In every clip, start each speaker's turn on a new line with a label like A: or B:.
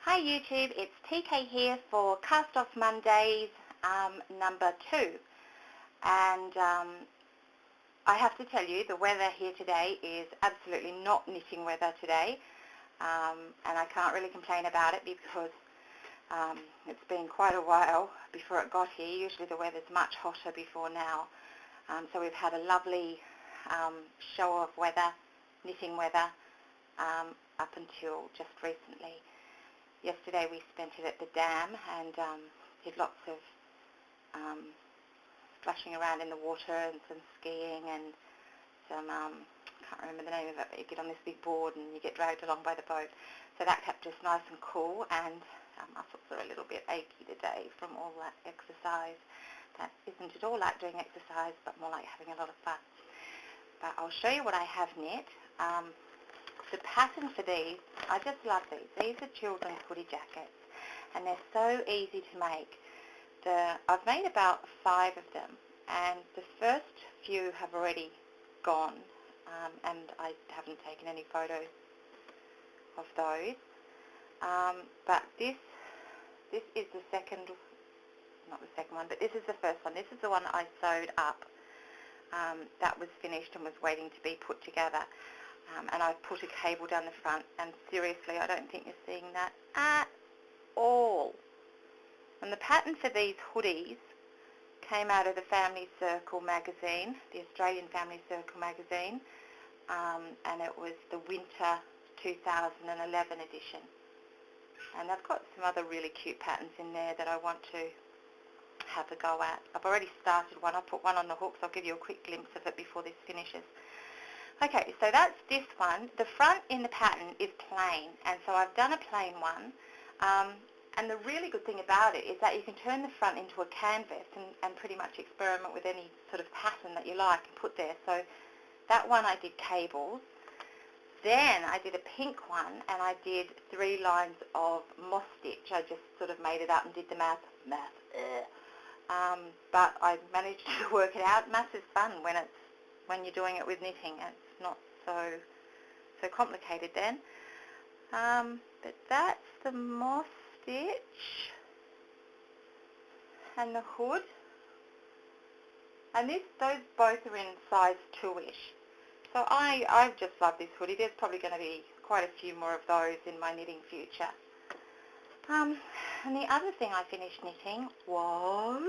A: Hi YouTube, it's TK here for Cast Off Mondays number 2, and I have to tell you the weather here today is absolutely not knitting weather today, and I can't really complain about it because it's been quite a while before it got here. Usually the weather's much hotter before now, so we've had a lovely show of weather, knitting weather, up until just recently. Yesterday we spent it at the dam and did lots of splashing around in the water and some skiing and some, can't remember the name of it, but you get on this big board and you get dragged along by the boat. So that kept us nice and cool, and our muscles are a little bit achy today from all that exercise. That isn't at all like doing exercise, but more like having a lot of fun. But I'll show you what I have knit. The pattern for these, I just love these. These are children's hoodie jackets, and they're so easy to make. I've made about 5 of them, and the first few have already gone, and I haven't taken any photos of those. But this is the second, not the second one, but this is the first one. This is the one that I sewed up. That was finished and was waiting to be put together. And I put a cable down the front, and seriously, I don't think you're seeing that at all. And the pattern for these hoodies came out of the Family Circle magazine, the Australian Family Circle magazine, and it was the Winter 2011 edition. And I've got some other really cute patterns in there that I want to have a go at. I've already started one. I put one on the hooks. I'll give you a quick glimpse of it before this finishes. Okay, so that's this one. The front in the pattern is plain, and so I've done a plain one. And the really good thing about it is that you can turn the front into a canvas and pretty much experiment with any sort of pattern that you like and put there. So that one I did cables. Then I did a pink one, and I did 3 lines of moss stitch. I just sort of made it up and did the math. But I managed to work it out. Math is fun when you're doing it with knitting. It's not so complicated then. But that's the moss stitch and the hood. And those both are in size 2-ish. So I just love this hoodie. There's probably going to be quite a few more of those in my knitting future. And the other thing I finished knitting was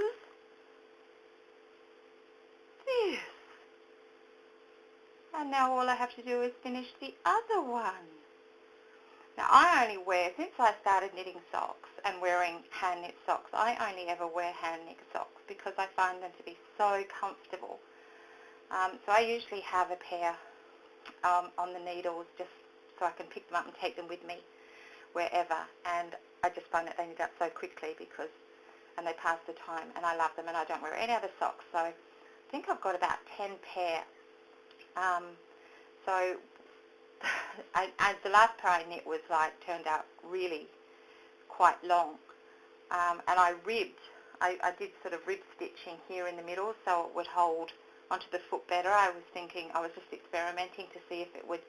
A: this. And now all I have to do is finish the other one. Now I only wear, since I started knitting socks and wearing hand knit socks, I only ever wear hand knit socks because I find them to be so comfortable. So I usually have a pair on the needles just so I can pick them up and take them with me wherever. And I just find that they knit up so quickly and they pass the time, and I love them, and I don't wear any other socks. So I think I've got about 10 pair. So the last pair I knit was turned out really quite long, and I ribbed. I did sort of rib stitching here in the middle so it would hold onto the foot better. I was just experimenting to see if it would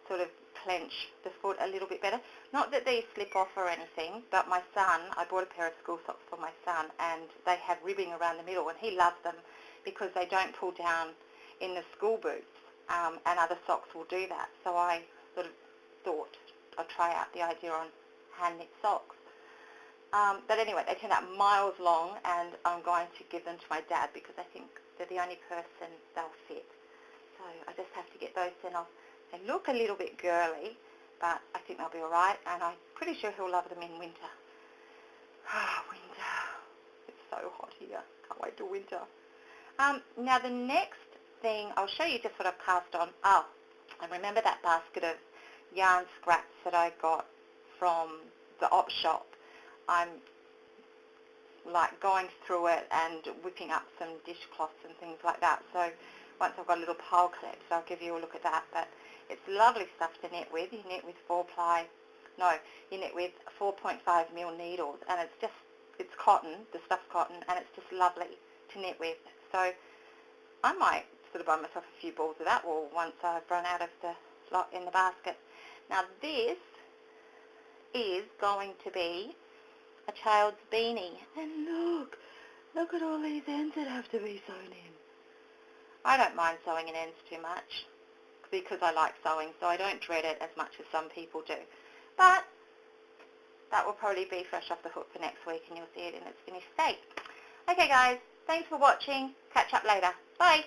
A: sort of clench the foot a little bit better. Not that these slip off or anything, but my son, I bought a pair of school socks for my son, and they have ribbing around the middle, and he loves them because they don't pull down in the school boots, and other socks will do that. So I sort of thought I'd try out the idea on hand knit socks. But anyway, they turned out miles long, and I'm going to give them to my dad because I think they're the only person they'll fit. So I just have to get those sent off. They look a little bit girly, but I think they'll be alright, and I'm pretty sure he'll love them in winter. Winter. It's so hot here. Can't wait till winter. Now the next thing, I'll show you just what I've cast on. Oh, and remember that basket of yarn scraps that I got from the op shop? I'm going through it and whipping up some dishcloths and things like that. So once I've got a little pile collected, I'll give you a look at that. But it's lovely stuff to knit with. You knit with you knit with 4.5mm needles, and it's cotton, the stuff's cotton, and it's just lovely to knit with. So I might sort of buy myself a few balls of that wool once I've run out of the lot in the basket. Now this is going to be a child's beanie. And look at all these ends that have to be sewn in. I don't mind sewing in ends too much because I like sewing, so I don't dread it as much as some people do. But that will probably be fresh off the hook for next week, and you'll see it in its finished state. Okay guys, thanks for watching. Catch up later. Bye.